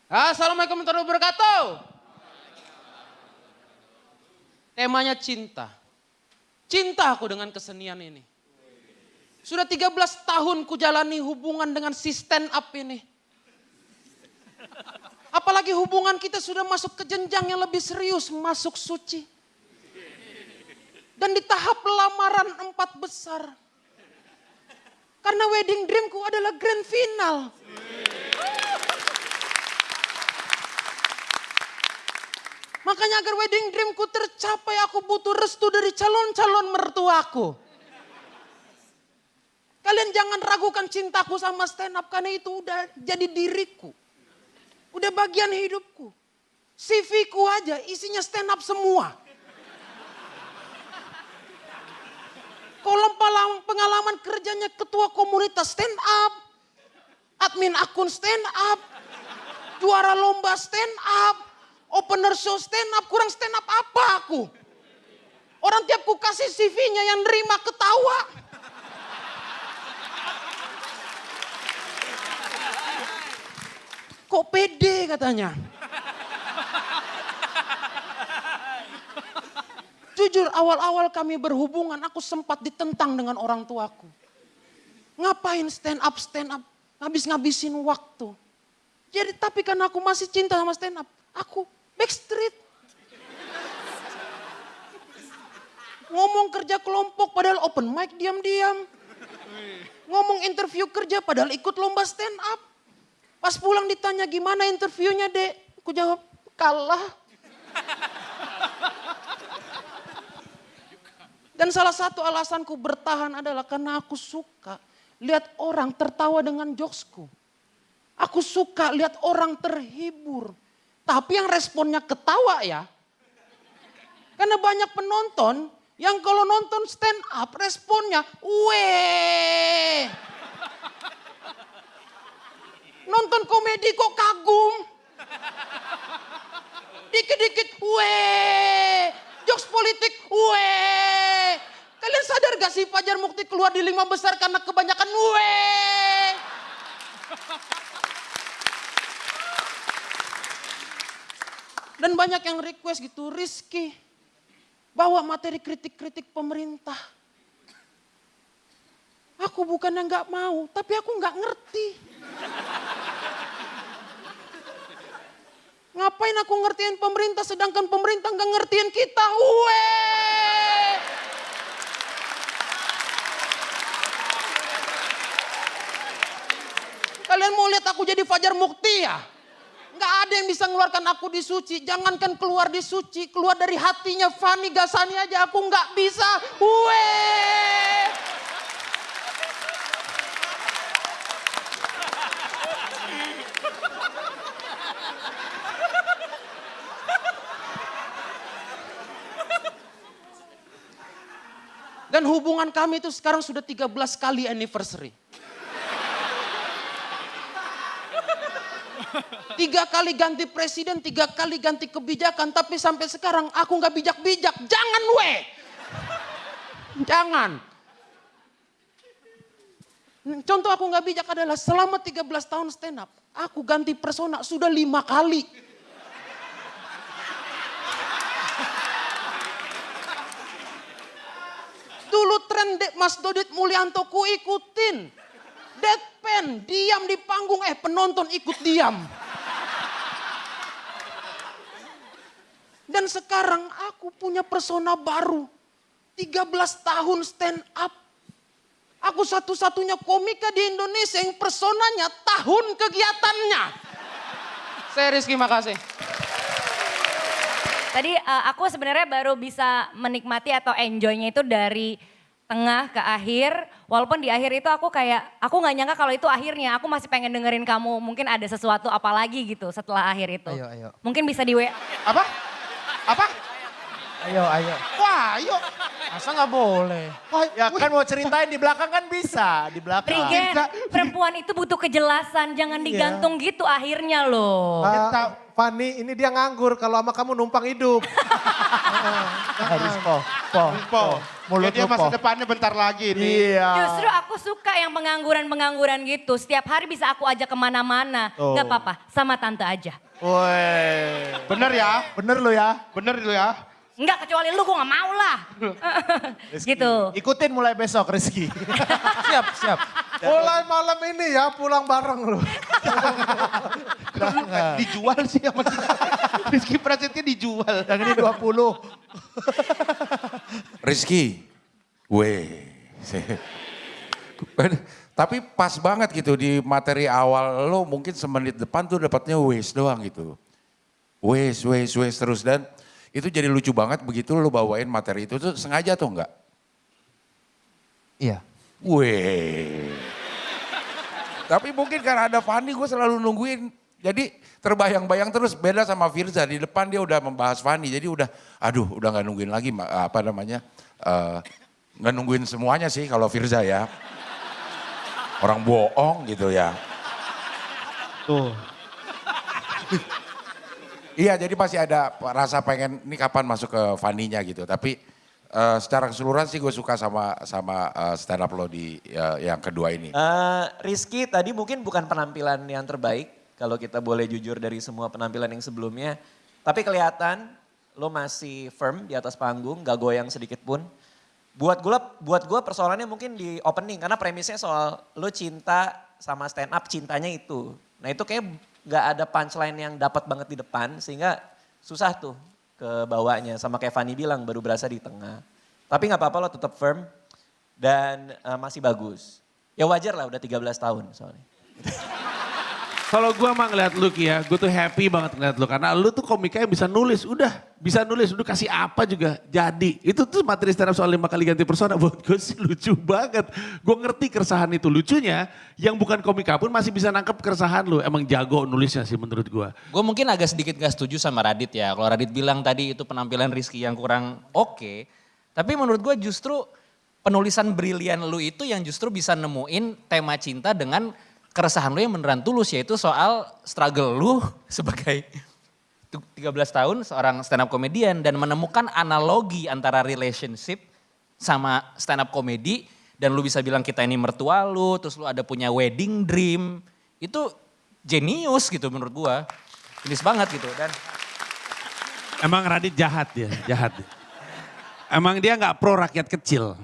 Assalamualaikum warahmatullahi wabarakatuh. Temanya cinta. Cinta aku dengan kesenian ini. Sudah 13 tahun ku jalani hubungan dengan si stand up ini. Apalagi hubungan kita sudah masuk ke jenjang yang lebih serius, masuk suci. Dan di tahap lamaran 4 besar. Karena wedding dreamku adalah grand final. Makanya agar wedding dreamku tercapai aku butuh restu dari calon-calon mertuaku. Kalian jangan ragukan cintaku sama stand up karena itu udah jadi diriku. Udah bagian hidupku. CV-ku aja isinya stand up semua. Kolom pengalaman kerjanya ketua komunitas stand up. Admin akun stand up. Juara lomba stand up. Opener show stand up, kurang stand up apa aku? Orang tiap ku kasih CV-nya yang nerima ketawa. Kok pede katanya? Jujur awal-awal kami berhubungan aku sempat ditentang dengan orang tuaku. Ngapain stand up, ngabis-ngabisin waktu. Jadi tapi karena aku masih cinta sama stand up, aku backstreet. Ngomong kerja kelompok padahal open mic diam-diam. Ngomong interview kerja padahal ikut lomba stand up. Pas pulang ditanya gimana interviewnya dek. Aku jawab kalah. Dan salah satu alasanku bertahan adalah karena aku suka lihat orang tertawa dengan jokesku. Aku suka lihat orang terhibur. Tapi yang responnya ketawa ya. Karena banyak penonton yang kalau nonton stand up responnya weh. Nonton komedi kok kagum. Dikit-dikit weh. Jokes politik weh. Kalian sadar gak sih Fajar Mukti keluar di 5 besar karena kebanyakan weh. Dan banyak yang request gitu, Rizky bawa materi kritik-kritik pemerintah. Aku bukannya gak mau, tapi aku gak ngerti. Ngapain aku ngertiin pemerintah sedangkan pemerintah gak ngertiin kita? Weh! Kalian mau lihat aku jadi Fajar Mukti ya? Gak ada yang bisa mengeluarkan aku di suci. Jangankan keluar di suci, keluar dari hatinya Fani Gasani aja aku gak bisa. Weh. Dan hubungan kami itu sekarang sudah 13 kali anniversary. 3 kali ganti presiden, 3 kali ganti kebijakan. Tapi sampai sekarang aku gak bijak-bijak. Jangan weh. Jangan. Contoh aku gak bijak adalah selama 13 tahun stand up. Aku ganti persona sudah 5 kali. Dulu tren Mas Dodit Mulyanto ku ikutin. Deadpan, diam di panggung, penonton ikut diam. Dan sekarang aku punya persona baru. 13 tahun stand up. Aku satu-satunya komika di Indonesia yang personanya tahun kegiatannya. Saya Rizky, makasih. Tadi aku sebenarnya baru bisa menikmati atau enjoynya itu dari tengah ke akhir. Walaupun di akhir itu aku nggak nyangka kalau itu akhirnya. Aku masih pengen dengerin kamu, mungkin ada sesuatu apa lagi gitu setelah akhir itu. Ayo. Mungkin bisa di WA. Apa? Ayo. Wah, ayo. Masa nggak boleh? Wah, Ya kan mau ceritain di belakang kan bisa, di belakang. Prigen, perempuan itu butuh kejelasan, jangan digantung gitu akhirnya loh. Fanny, ini dia nganggur kalau sama kamu numpang hidup. Harus po. ya dia masa depannya bentar lagi nih. Iya. Justru aku suka yang pengangguran-pengangguran gitu. Setiap hari bisa aku ajak kemana-mana. Gak apa-apa, sama tante aja. Woi. Bener ya? Bener lo ya. Bener itu ya? Enggak, kecuali lu gue gak mau lah. Gitu. Ikutin mulai besok Rizky. Siap. Mulai malam ini ya pulang bareng lu. Dijual sih sama kita. Rizky Prasetya dijual. Yang ini 20. Rizky, tapi pas banget gitu di materi awal lo mungkin semenit depan tuh dapatnya wes doang gitu. Wes terus dan itu jadi lucu banget begitu lo bawain materi itu tuh sengaja atau enggak? Iya. Tapi mungkin karena ada Fanny gue selalu nungguin. Jadi terbayang-bayang terus beda sama Firza. Di depan dia udah membahas Fanny. Jadi udah gak nungguin lagi gak nungguin semuanya sih kalau Firza ya. Orang bohong gitu ya. Tuh. Iya jadi pasti ada rasa pengen ini kapan masuk ke Fanny-nya gitu. Tapi secara keseluruhan sih gue suka sama stand up lo di yang kedua ini. Rizky tadi mungkin bukan penampilan yang terbaik. Kalau kita boleh jujur dari semua penampilan yang sebelumnya. Tapi kelihatan lo masih firm di atas panggung, gak goyang sedikit pun. Buat gue persoalannya mungkin di opening. Karena premisnya soal lo cinta sama stand up, cintanya itu. Nah itu kayak gak ada punchline yang dapat banget di depan. Sehingga susah tuh ke bawahnya. Sama kayak Fanny bilang baru berasa di tengah. Tapi gak apa-apa lo tetap firm dan masih bagus. Ya wajar lah udah 13 tahun soalnya. Kalau gue emang ngeliat lu Ki ya, gue tuh happy banget ngeliat lu. Karena lu tuh komikanya bisa nulis, udah kasih apa juga jadi. Itu tuh materi stand up soal 5 kali ganti persona buat gue sih lucu banget. Gue ngerti keresahan itu, lucunya yang bukan komika pun masih bisa nangkep keresahan lu. Emang jago nulisnya sih menurut gue. Gue mungkin agak sedikit gak setuju sama Radit ya. Kalau Radit bilang tadi itu penampilan Rizky yang kurang oke. Tapi menurut gue justru penulisan brilian lu itu yang justru bisa nemuin tema cinta dengan keresahan lu yang beneran tulus, yaitu soal struggle lu sebagai 13 tahun seorang stand up comedian dan menemukan analogi antara relationship sama stand up comedy dan lu bisa bilang kita ini mertua lu, terus lu ada punya wedding dream, itu jenius gitu menurut gua. Jenius banget gitu dan Emang Radit jahat ya, jahat. Emang dia gak pro rakyat kecil.